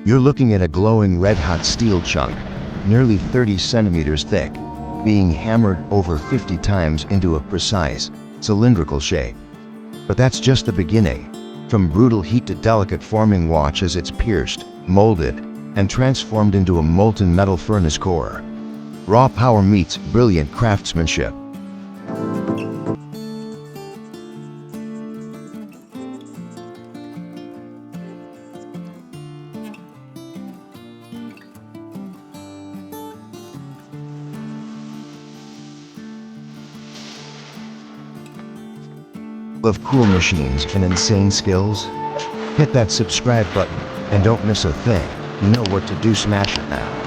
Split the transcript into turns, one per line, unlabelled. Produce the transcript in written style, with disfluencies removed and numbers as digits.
You're looking at a glowing red-hot steel chunk, nearly 30 centimeters thick, being hammered over 50 times into a precise, cylindrical shape. But that's just the beginning. From brutal heat to delicate forming, watch as it's pierced, molded, and transformed into a molten metal furnace core. Raw power meets brilliant craftsmanship. Love cool machines and insane skills? Hit that subscribe button and don't miss a thing. You know what to do, smash it now.